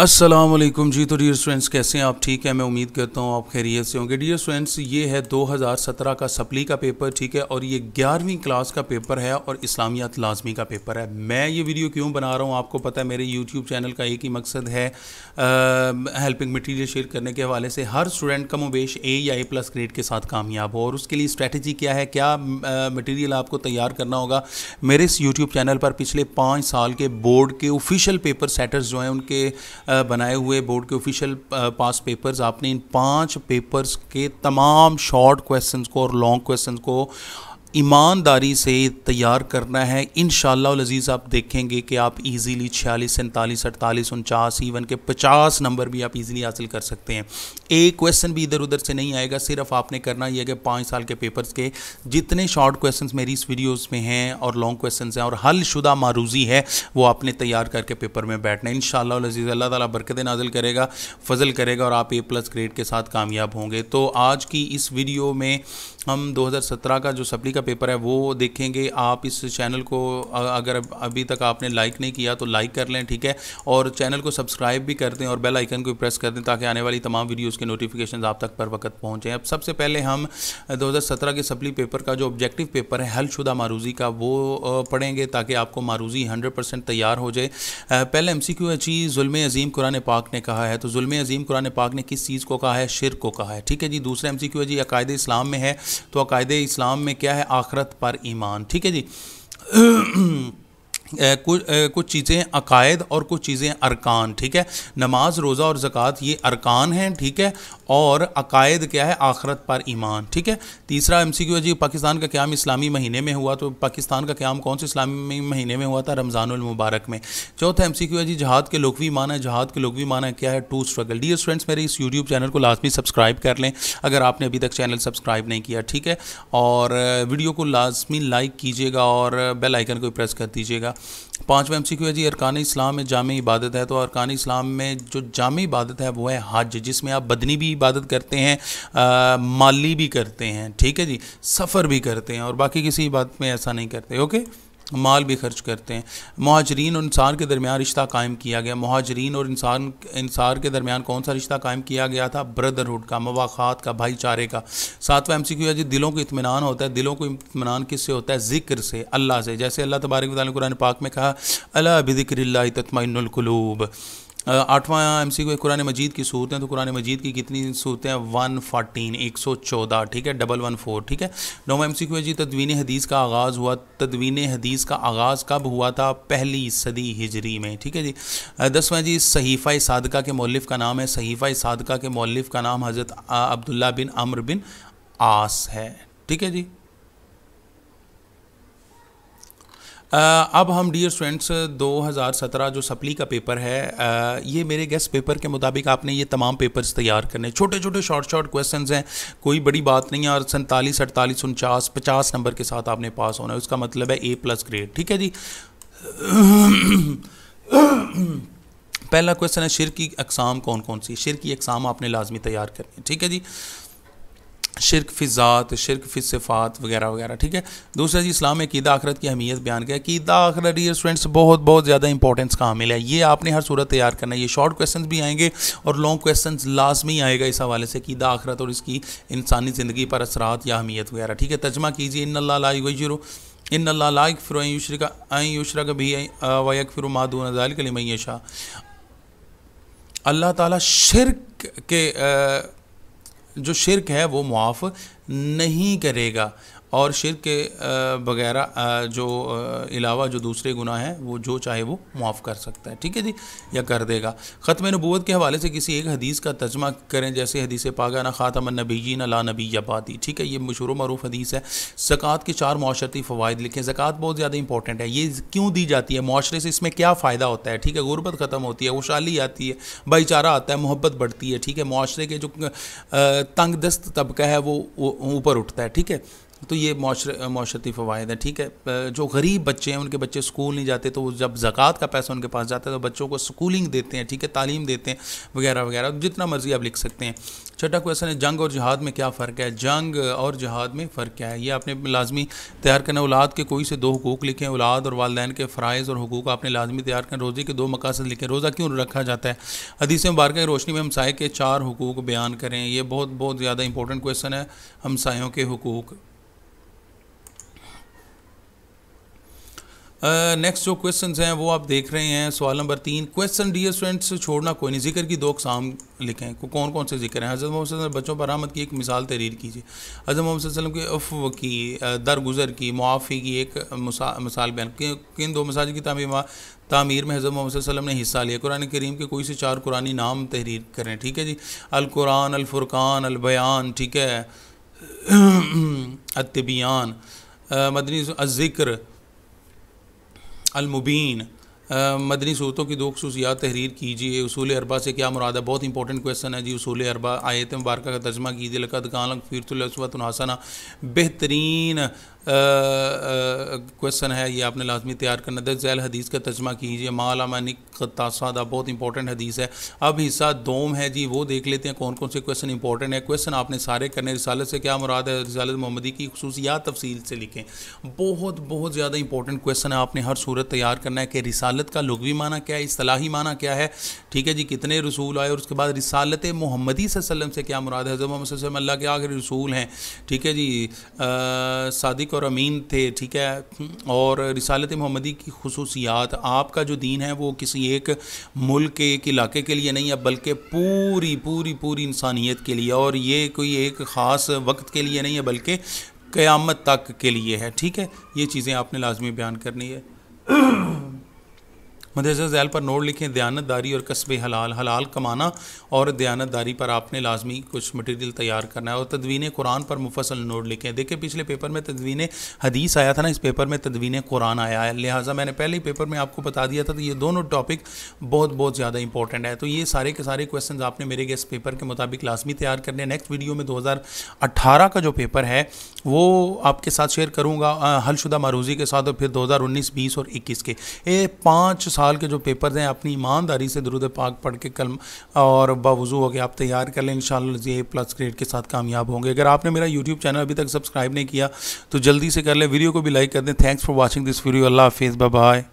अस्सलामुअलैकुम जी। तो dear students, कैसे हैं आप? ठीक है, मैं उम्मीद करता हूँ आप खैरियत से होंगे। डियर स्टूडेंट्स, ये है 2017 का सप्ली का पेपर, ठीक है, और ये 11वीं क्लास का पेपर है और इस्लामियात लाजमी का पेपर है। मैं ये वीडियो क्यों बना रहा हूँ आपको पता है, मेरे यूट्यूब चैनल का एक ही मकसद है, हेल्पिंग मटीरियल शेयर करने के हवाले से हर स्टूडेंट कम वेश ए या A+ ग्रेड के साथ कामयाब हो। और उसके लिए स्ट्रेटजी क्या है, क्या मटीरियल आपको तैयार करना होगा। मेरे इस यूट्यूब चैनल पर पिछले 5 साल के बोर्ड के ऑफिशियल पेपर सेटर्स जो हैं उनके बनाए हुए बोर्ड के ऑफिशियल पास पेपर्स, आपने इन 5 पेपर्स के तमाम शॉर्ट क्वेश्चंस को और लॉन्ग क्वेश्चंस को ईमानदारी से तैयार करना है। इंशाअल्लाह अज़ीज़ आप देखेंगे कि आप इजीली 46, 47, 48, 49, इवन के 50 नंबर भी आप इजीली हासिल कर सकते हैं। एक क्वेश्चन भी इधर उधर से नहीं आएगा। सिर्फ आपने करना यह है कि 5 साल के पेपर्स के जितने शॉर्ट क्वेश्चंस मेरी इस वीडियोस में हैं और लॉन्ग क्वेश्चंस हैं और हल शुदा मारूजी है, वो आपने तैयार करके पेपर में बैठना है। इंशाअल्लाह अज़ीज़ अल्लाह ताला बरकत नाज़िल करेगा, फजल करेगा और आप A+ ग्रेड के साथ कामयाब होंगे। तो आज की इस वीडियो में हम 2017 का जो सप्ली का पेपर है वो देखेंगे। आप इस चैनल को अगर अभी तक आपने लाइक नहीं किया तो लाइक कर लें, ठीक है, और चैनल को सब्सक्राइब भी कर दें और बेल आइकन को प्रेस कर दें ताकि आने वाली तमाम वीडियोस के नोटिफिकेशन आप तक पर वक्त पहुँचें। अब सबसे पहले हम 2017 के सप्ली पेपर का जो ऑब्जेक्टिव पेपर है हल शुदा मारूजी का, वो पढ़ेंगे ताकि आपको मारूजी 100% तैयार हो जाए। पहले MCQ है जी, जुल्म अजीम कुरान पाक ने कहा है। तो जुल्म अजीम कुरान पाक ने किस चीज़ को कहा है? शिर्क को कहा है, ठीक है जी। दूसरा MCQ है जी, अकायदे इस्लाम में है। तो अकायदे इस्लाम में क्या है? आखरत पर ईमान, ठीक है जी। कुछ चीज़ें अकायद और कुछ चीज़ें अरकान, ठीक है। नमाज, रोज़ा और ज़कात ये अरकान हैं, ठीक है, और अकायद क्या है? आखरत पर ईमान, ठीक है। तीसरा MCQ है जी, पाकिस्तान का क़याम इस्लामी महीने में हुआ। तो पाकिस्तान का क़याम कौन से इस्लामी महीने में हुआ था? रमज़ानुल मुबारक में। चौथा MCQ है जी, जहाद के लुग़वी माना है। जहाद के लुग़वी माना क्या है? To struggle. डियर स्टूडेंट्स, मेरे इस यूट्यूब चैनल को लाजमी सब्सक्राइब कर लें अगर आपने अभी तक चैनल सब्सक्राइब नहीं किया, ठीक है, और वीडियो को लाजमी लाइक कीजिएगा और बेल आइकन को प्रेस कर दीजिएगा। पाँचवा MCQ है जी, अरकान इस्लाम में जामे इबादत है। तो अरकान इस्लाम में जो जामे इबादत है वो है हज, जिसमें आप बदनी भी इबादत करते हैं, माली भी करते हैं, ठीक है जी, सफ़र भी करते हैं और बाकी किसी इबादत में ऐसा नहीं करते, ओके, माल भी खर्च करते हैं। मुहाजिरीन और इंसार के दरमियान रिश्ता कायम किया गया। मुहाजिरीन और इंसार के दरमियान कौन सा रिश्ता कायम किया गया था? ब्रदरहुड का, मवाखात का, भाईचारे का। सातवां MCQ है जी, दिलों को इत्मीनान होता है। दिलों को इत्मीनान किससे होता है? ज़िक्र से, अल्लाह से। जैसे अल्लाह तबारक व तआला कुरान पाक में कहा, अला बिज़िक्रिल्लाहि तत्मइन्नुल कुलूब। आठवां MCQ कुरान मजीद की सूरतें। तो कुरान मजीद की कितनी सूरतें हैं? 114, 114, ठीक है, 114, ठीक है। नौवां MCQ है जी, तदवीन हदीस का आगाज़ हुआ। तदवीन हदीस का आगाज़ कब हुआ था? पहली सदी हिजरी में, ठीक है जी। 10वां जी, सहीफ़ा सादका के मौलिफ़ का नाम है। सहीफ़ा सादका के मौलिफ़ का नाम हज़रत अब्दुल्ला बिन अम्र बिन आस है, ठीक है जी। अब हम डियर स्टूडेंट्स 2017 जो सप्ली का पेपर है, ये मेरे गेस्ट पेपर के मुताबिक आपने ये तमाम पेपर्स तैयार करने। छोटे छोटे शॉर्ट क्वेश्चंस हैं, कोई बड़ी बात नहीं है, और 47, 48, 49, 50 नंबर के साथ आपने पास होना है। उसका मतलब है A+ ग्रेड, ठीक है जी। पहला क्वेश्चन है, शिर्क की अक़साम कौन कौन सी? शिर्क की अक़साम आपने लाजमी तैयार करनी है, ठीक है जी। शिर्क फ़िज़ात, शिर्क फ़िसिफ़ात वगैरह वगैरह, ठीक है। दूसरा जी, इस्लाम में अक़ीदा आखिरत की अहमियत बयान किया। अक़ीदा आखिरत डियर स्टूडेंट्स बहुत ज़्यादा इंपॉर्टेंस का हामिल है। ये आपने हर सूरत तैयार करना है। ये शॉर्ट क्वेश्चंस भी आएंगे और लॉन्ग क्वेश्चंस लाजमी आएगा इस हवाले से, अक़ीदा आखिरत और इसकी इंसानी ज़िंदगी पर असरात या अहमियत वगैरह, ठीक है। तर्जुमा कीजिए, इन्नल्लाह ला युग़य्यिरु इन्नल्लाह ला यग़फ़िरु अन युशरक बिही व यग़फ़िरु मा दून ज़ालिका लिमन यशा। अल्लाह ताला शिर्क के जो शिर्क है वो मुआफ़ नहीं करेगा, और शिर्क के वगैरह जो अलावा जो दूसरे गुनाह हैं वो जो चाहे वो माफ़ कर सकता है, ठीक है जी, या कर देगा। ख़त्म नबूवत के हवाले से किसी एक हदीस का तर्जुमा करें, जैसे हदीस पाक ना ख़ातमुन नबिय्यीन ला नबिय्य बादी, ठीक है, ये मशहूर मरूफ हदीस है। ज़कात के 4 मुआशरती फ़वाइद लिखें। ज़कात बहुत ज़्यादा इंपॉर्टेंट है। ये क्यों दी जाती है? मुआशरे से इसमें क्या फ़ायदा होता है, ठीक है। गुरबत ख़त्म होती है, खुशहाली आती है, भाईचारा आता है, मोहब्बत बढ़ती है, ठीक है। मुआशरे के जो तंग दस्त तबका है वो ऊपर उठता है, ठीक है। तो ये माशरती फ़वाइद है, ठीक है। जो गरीब बच्चे हैं उनके बच्चे स्कूल नहीं जाते, तो वो जब ज़कात का पैसा उनके पास जाता है तो बच्चों को स्कूलिंग देते हैं, ठीक है, तालीम देते हैं वगैरह वगैरह, जितना मर्ज़ी आप लिख सकते हैं। छठा क्वेश्चन है जंग और जिहाद में क्या फ़र्क है। जंग और जिहाद में फ़र्क क्या है, ये आपने लाजमी तैयार करना। औलाद के कोई से 2 हुकूक लिखें। औलाद और वालिदैन के फ़राइज़ और हुकूक आपने लाजमी तैयार करना। रोज़े के 2 मकासद लिखें। रोज़ा क्यों रखा जाता है। हदीस मुबारक की रोशनी में हमसाये के 4 हुकूक बयान करें। ये बहुत ज़्यादा इंपॉर्टेंट क्वेश्चन है, हमसायों के हुकूक। नेक्स्ट जो क्वेश्चंस हैं वो आप देख रहे हैं। सवाल नंबर 3, क्वेश्चन डियर स्टूडेंट्स छोड़ना कोई नहीं। जिक्र की 2 अक़साम लिखें। कौन कौन से जिक्र हैं। हज़रत मोहम्मद सल्लल्लाहु अलैहि वसल्लम बच्चों पर रहमत की एक मिसाल तहरीर कीजिए। हज़रत मोहम्मद सल्लल्लाहु अलैहि वसल्लम की अफ़्व की, दरगुज़र की, मुआफ़ी की एक मिसाल बयान। किन 2 मसाजिद की तामीर में हज़रत मोहम्मद सल्लल्लाहु अलैहि वसल्लम ने हिस्सा लिया। कुरान करीम के कोई से 4 कुरानी नाम तहरीर करें, ठीक है जी। अल कुरान, अल फ़ुरक़ान, अल बयान, ठीक है, अत-तिबियान, मदनी अज़्ज़िक्र, अल-मुबीन। मदनी सूरतों की 2 खुसूसियात तहरीर कीजिए। उसूल अरबा से क्या मुराद है। बहुत इंपॉर्टेंट क्वेश्चन है जी। उसूल अरबा आयत मुबारक का तर्जमा कीजिए। लक़द कान लकुम फ़ी उसवतुन हसना, बेहतरीन क्वेश्चन है, ये आपने लाजमी तैयार करना। दज़ैल हदीस का तर्जमा कीजिए। मालामानिकतासादा, बहुत इंपॉर्टेंट हदीस है। अब हिस्सा 2 है जी, वो देख लेते हैं कौन कौन से क्वेश्चन इंपॉर्टेंट है। क्वेश्चन आपने सारे करने। रिसालत से क्या मुराद है। रिसालत मोहम्मदी की खुसूसियात तफसील से लिखें। बहुत ज़्यादा इंपॉर्टेंट क्वेश्चन है, आपने हर सूरत तैयार करना है कि रिसालत का लुग़वी माना क्या है, इस्तिलाही माना क्या है, ठीक है जी, कितने रसूल आए, और उसके बाद रिसालत मोहम्मदी सल्लल्लाहु अलैहि वसल्लम से क्या मुराद है। हज़रत मोहम्मद सल्लल्लाहु अलैहि वसल्लम अल्लाह के आखिरी रसूल हैं, ठीक है जी, सादिक और अमीन थे, ठीक है। और रिसालत मोहम्मदी की खुसूसियात, आपका जो दीन है वो किसी एक मुल्क के, एक इलाके के लिए नहीं है, बल्कि पूरी इंसानियत के लिए। और ये कोई एक ख़ास वक्त के लिए नहीं है, बल्कि क़यामत तक के लिए है, ठीक है। ये चीज़ें आपने लाजमी बयान करनी है। मदरसा ज़ैल पर नोट लिखें। दयानतदारी और कस्बे हलाल, हलाल कमाना और दयानतदारी पर आपने लाजमी कुछ मटेरियल तैयार करना है। और तदवीन कुरान पर मुफस्सल नोट लिखें। देखिए पिछले पेपर में तदवीन हदीस आया था ना, इस पेपर में तदवीन कुरान आया है, लिहाजा मैंने पहले ही पेपर में आपको बता दिया था। तो ये दोनों टॉपिक बहुत ज़्यादा इंपॉर्टेंट है। तो ये सारे के सारे क्वेश्चन आपने मेरे गेस्ट पेपर के मुताबिक लाजमी तैयार करने हैं। नेक्स्ट वीडियो में 2018 का जो पेपर है वो आपके साथ शेयर करूँगा, हलशुदा मारूजी के साथ, और फिर 2019, 20 और 21 के 5 साल के जो पेपर्स हैं अपनी ईमानदारी से दुरूद पाक पढ़ के कलम और बावुज़ू हो के आप तैयार कर लें। इंशाअल्लाह ये A+ ग्रेड के साथ कामयाब होंगे। अगर आपने मेरा यूट्यूब चैनल अभी तक सब्सक्राइब नहीं किया तो जल्दी से कर लें। वीडियो को भी लाइक कर दें। Thanks for watching this video. अल्लाह हाफिज़, बाय बाय।